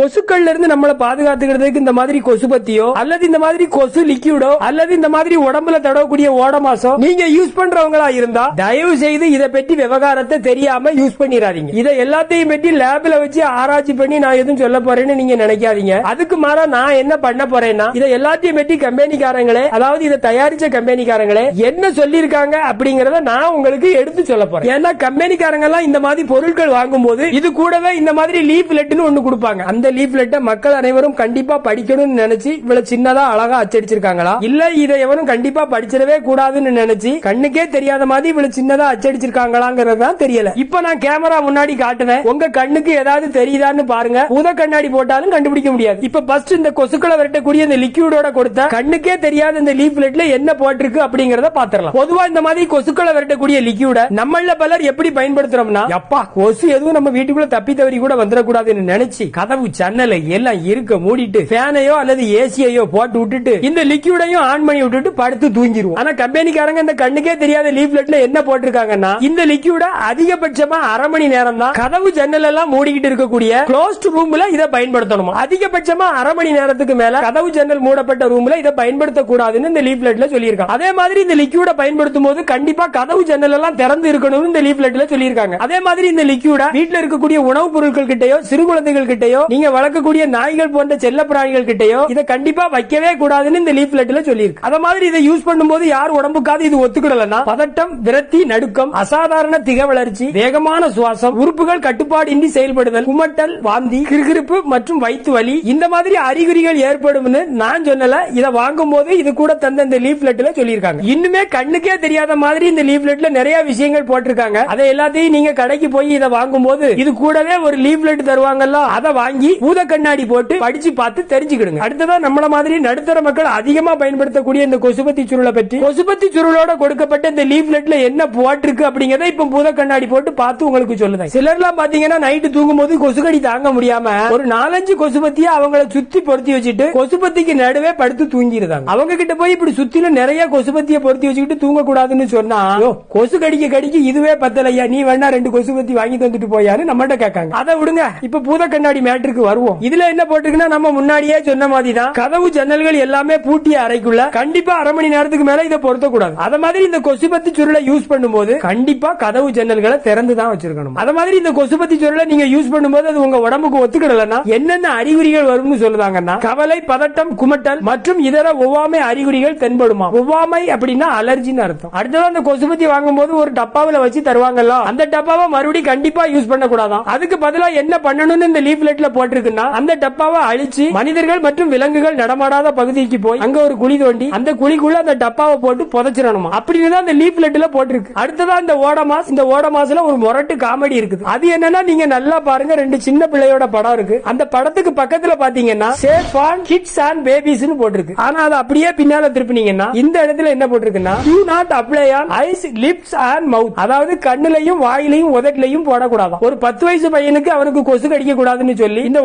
கொசுக்கள்ல இருந்து நம்மளை பாதுகாத்துக்கிறதுக்கு இந்த மாதிரி கொசு பத்தியோ அல்லது இந்த மாதிரி கொசு லிக்யூடோ அல்லது இந்த மாதிரி உடம்புல தடவக்கூடிய ஓடமாசோ நீங்க யூஸ் பண்றவங்களா இருந்தா தயவு செய்து இதை பற்றி விவகாரத்தை தெரியாம யூஸ் பண்ணிடாதீங்க. இதை எல்லாத்தையும் பற்றி லேப்ல வச்சு ஆராய்ச்சி பண்ணி நான் எதுவும் சொல்ல போறேன்னு நீங்க நினைக்காதீங்க. அதுக்கு மாறா நான் என்ன பண்ண போறேன்னா இதை எல்லாத்தையும் பற்றி கம்பெனிக்காரங்களே, அதாவது இதை தயாரிச்ச கம்பெனிக்காரங்களே என்ன சொல்லிருக்காங்க அப்படிங்கறத நான் உங்களுக்கு எடுத்து சொல்ல போறேன். ஏன்னா கம்பெனிக்காரங்க எல்லாம் இந்த மாதிரி பொருட்கள் வாங்கும் போது இது கூடவே இந்த மாதிரி லீஃப்லெட்னு ஒண்ணு கொடுப்பாங்க. அந்த லீஃப்லெட்டை மக்கள் அனைவரும் கண்டிப்பா படிக்கணும்னு நினைச்சு இவ்வளவு சின்னதா அழகா அச்சடிச்சிருக்காங்களா, இல்ல இதை எவரும் கண்டிப்பா படிச்சிடவே கூடாதுன்னு நினைச்சு கண்ணுக்கே தெரியாத மாதிரி இவ்வளவு சின்னதா அச்சடிச்சிருக்காங்களாங்கிறது தான் தெரியல. இப்ப நான் கேமரா முன்னாடி காட்டுவேன், உங்க கண்ணுக்கு ஏதாவது தெரியுதான்னு பாருங்க. பூத கண்ணாடி போட்டாலும் கண்டுபிடிக்க முடியாது. இப்ப ஃபர்ஸ்ட் இந்த கொசுக்களை விரட்டக்கூடிய இந்த லிக்யூடோட கொடுத்த கண்ணுக்கே தெரியாத இந்த லீஃப்லெட்ல என்ன போட்டிருக்கு அப்படிங்கறத பாத்திரலாம். பொதுவா இந்த மாதிரி கொசுக்களை விரட்டக்கூடிய லிக்யூட நம்மள பலர் எப்படி பயன்படுத்துறோம்னா, அப்பா கொசு எதுவும் நம்ம வீட்டுக்குள்ள தப்பி தவறி கூட வந்துடக்கூடாதுன்னு நினைச்சு கதவு ஜன்னலை எல்லாம் இருக்க மூடிட்டு ஃபேனையோ அல்லது ஏசியையோ போட்டு விட்டுட்டு இந்த லிக்யூடையும் ஆன் பண்ணி விட்டுட்டு படுத்து தூங்கிடுவோம். ஆனா கம்பெனிக்காரங்க இந்த கண்ணுக்கே தெரியாத லீஃப்லெட்ல என்ன போட்டிருக்காங்கன்னா, இந்த லிக்யூட அதிகபட்சமா அரை மணி நேரம் தான் கதவு ஜன்னல் எல்லாம் மூடிக்கிட்டு இருக்கக்கூடிய க்ளோஸ்ட் ரூம்ல இதை பயன்படுத்தணும். அதிகபட்சமா அரை மணி நேரத்துக்கு மேல கதவு ஜன்னல் மூடப்பட்ட ரூம்ல இதை பயன்படுத்த கூடாதுன்னு இந்த லீஃப்லெட்ல சொல்லியிருக்காங்க. அதே மாதிரி இந்த லிக்யூட பயன்படுத்தும் போது கண்டிப்பா கதவு ஜன்னல் எல்லாம் திறந்து இருக்கணும் இந்த லீஃப்லெட்ல சொல்லியிருக்காங்க. அதே மாதிரி இந்த லிக்யூட வீட்ல இருக்கக்கூடிய உணவுப் பொருட்கள் கிட்டயோ சிறு குழந்தைகள் கிட்டயோ நீங்க வளர்க்கக்கூடிய நாய்கள் போன்ற செல்ல பிராணிகள் கிட்டயோ இதை கண்டிப்பா வைக்கவே கூடாதுன்னு இந்த லீஃப்லெட்ல சொல்லியிருக்கு. அதே மாதிரி இதை யூஸ் பண்ணும்போது யார் உடம்புக்காவது இது ஒத்துக்கிடலன்னா பதட்டம், விரக்தி, நடுக்கம், அசாதாரண திக வளர்ச்சி, வேகமான சுவாசம், உறுப்புகள் கட்டுப்பாடின்றி செயல்படுதல், குமட்டல், வாந்தி, கிறுகிறுப்பு மற்றும் வயிற்று வலி இந்த மாதிரி அறிகுறிகள் ஏற்படும் நான் சொல்லல. இதை வாங்கும் போது இது கூட தந்த இந்த லீஃப்லெட்ல சொல்லியிருக்காங்க. இன்னுமே கண்ணுக்கே தெரியாத மாதிரி இந்த லீஃப்லெட்ல நிறைய விஷயங்கள் போட்டிருக்காங்க. அதை எல்லாத்தையும் நீங்க கடைக்கு போய் இதை வாங்கும் போது இது கூடவே ஒரு லீஃப்லெட் தருவாங்கல்ல, அதை வாங்கி பூத கண்ணாடி போட்டு படிச்சு பார்த்து தெரிஞ்சுக்கிடுங்க. அடுத்ததா நம்மள மாதிரி நடுத்தர மக்கள் அதிகமா பயன்படுத்தக்கூடிய இந்த கொசுபத்தி சுருளை பற்றி, கொசுபத்தி சுருளோட கொடுக்கப்பட்ட இந்த லீஃப்லெட்ல என்ன போட்டிருக்கு அப்படிங்கறத இப்ப பூத கண்ணாடி போட்டு பார்த்து உங்களுக்கு சொல்லுதான். சிலர்லாம் பாத்தீங்கன்னா நைட்டு தூங்கும் போது கொசுகடி தாங்க முடியாம ஒரு 4-5 கொசுபத்தியை அவங்களை சுத்தி பொருத்தி வச்சுட்டு கொசுபத்திக்கு நடுவே படுத்து தூங்கிடுறாங்க. அவங்க கிட்ட போய் இப்படி சுத்தில நிறைய கொசுபத்தியை பொருத்தி வச்சுக்கிட்டு தூங்க கூடாதுன்னு சொன்னா, கொசு கடிக்க கடிக்க இதுவே பத்தலையா, நீ வேணா 2 கொசுபத்தி வாங்கி தந்துட்டு போயான்னு நம்மகிட்ட கேட்காங்க. அதை விடுங்க, இப்ப பூத கண்ணாடி மேட்டருக்கு வருவோம். இதுல என்ன போட்டுருக்குன்னா, நம்ம முன்னாடியே சொன்ன மாதிரி தான் கதவு ஜன்னல்கள் எல்லாமே பூட்டிய அறைக்குள்ள கண்டிப்பா அரை மணி நேரத்துக்கு மேல இதை பொருத்த கூடாது. அத மாதிரி இந்த கொசுபத்தி சுருளை யூஸ் பண்ணும்போது கண்டிப்பா கதவு ஜன்னல்களை திறந்து தான் வச்சிருக்கணும். அத மாதிரி இந்த கொசுபத்தி சுருளை நீங்க யூஸ் பண்ணும்போது அது உங்க உடம்புக்கு ஒத்துக்கிடலன்னா என்னென்ன அறிகுறிகள் வரும்னு சொல்லுதாங்கன்னா, கவலை, பதட்டம், குமட்டல் மற்றும் இதர ஒவ்வாமை அறிகுறிகள் தென்படுமா. ஒவ்வாமை அப்படின்னா அலர்ஜின்னு அர்த்தம். அடுத்தது அந்த கொசுபத்தி வாங்கும் போது ஒரு டப்பாவில வச்சு தருவாங்கல்ல, அந்த டப்பாவை மறுபடியும் கண்டிப்பா யூஸ் பண்ண கூடாதான். அதுக்கு பதிலா என்ன பண்ணணும்னு இந்த லீஃப்லெட்ல போட்டிருக்குன்னா, அந்த டப்பாவை அழிச்சு மனிதர்கள் மற்றும் விலங்குகள் நடமாடாத பகுதிக்கு போய் அங்க ஒரு குழி தோண்டி அந்த குழிக்குள்ள அந்த டப்பாவை போட்டு புதைச்சிடணுமா அப்படின்னு தான் அந்த லீஃப்லெட்ல போட்டிருக்கு. அடுத்ததா இந்த ஓடமாஸ், இந்த ஓடமாஸ்ல ஒரு மொரட்டு காமெடி இருக்குது. அது என்னன்னா, நீங்க நல்லா பாருங்க, 2 சின்ன பிள்ளையோட படம் இருக்கு. அந்த படத்துக்கு பக்கத்துல பாத்தீங்கன்னா சேஃப் ஆன் கிட்ஸ் அண்ட் பேபிஸ்னு போட்டிருக்கு. ஆனா அது அப்படியே பின்னால திருப்பினீங்கன்னா இந்த இடத்துல என்ன போட்டிருக்குன்னா, do not apply on eyes, lips and mouth. அதாவது கண்ணுலையும் வாயிலையும் உதட்டிலையும் போடக்கூடாது. ஒரு 10 வயசு பையனுக்கு அவனுக்கு கொசு கடிக்க கூடாதுன்னு சொல்லி இந்த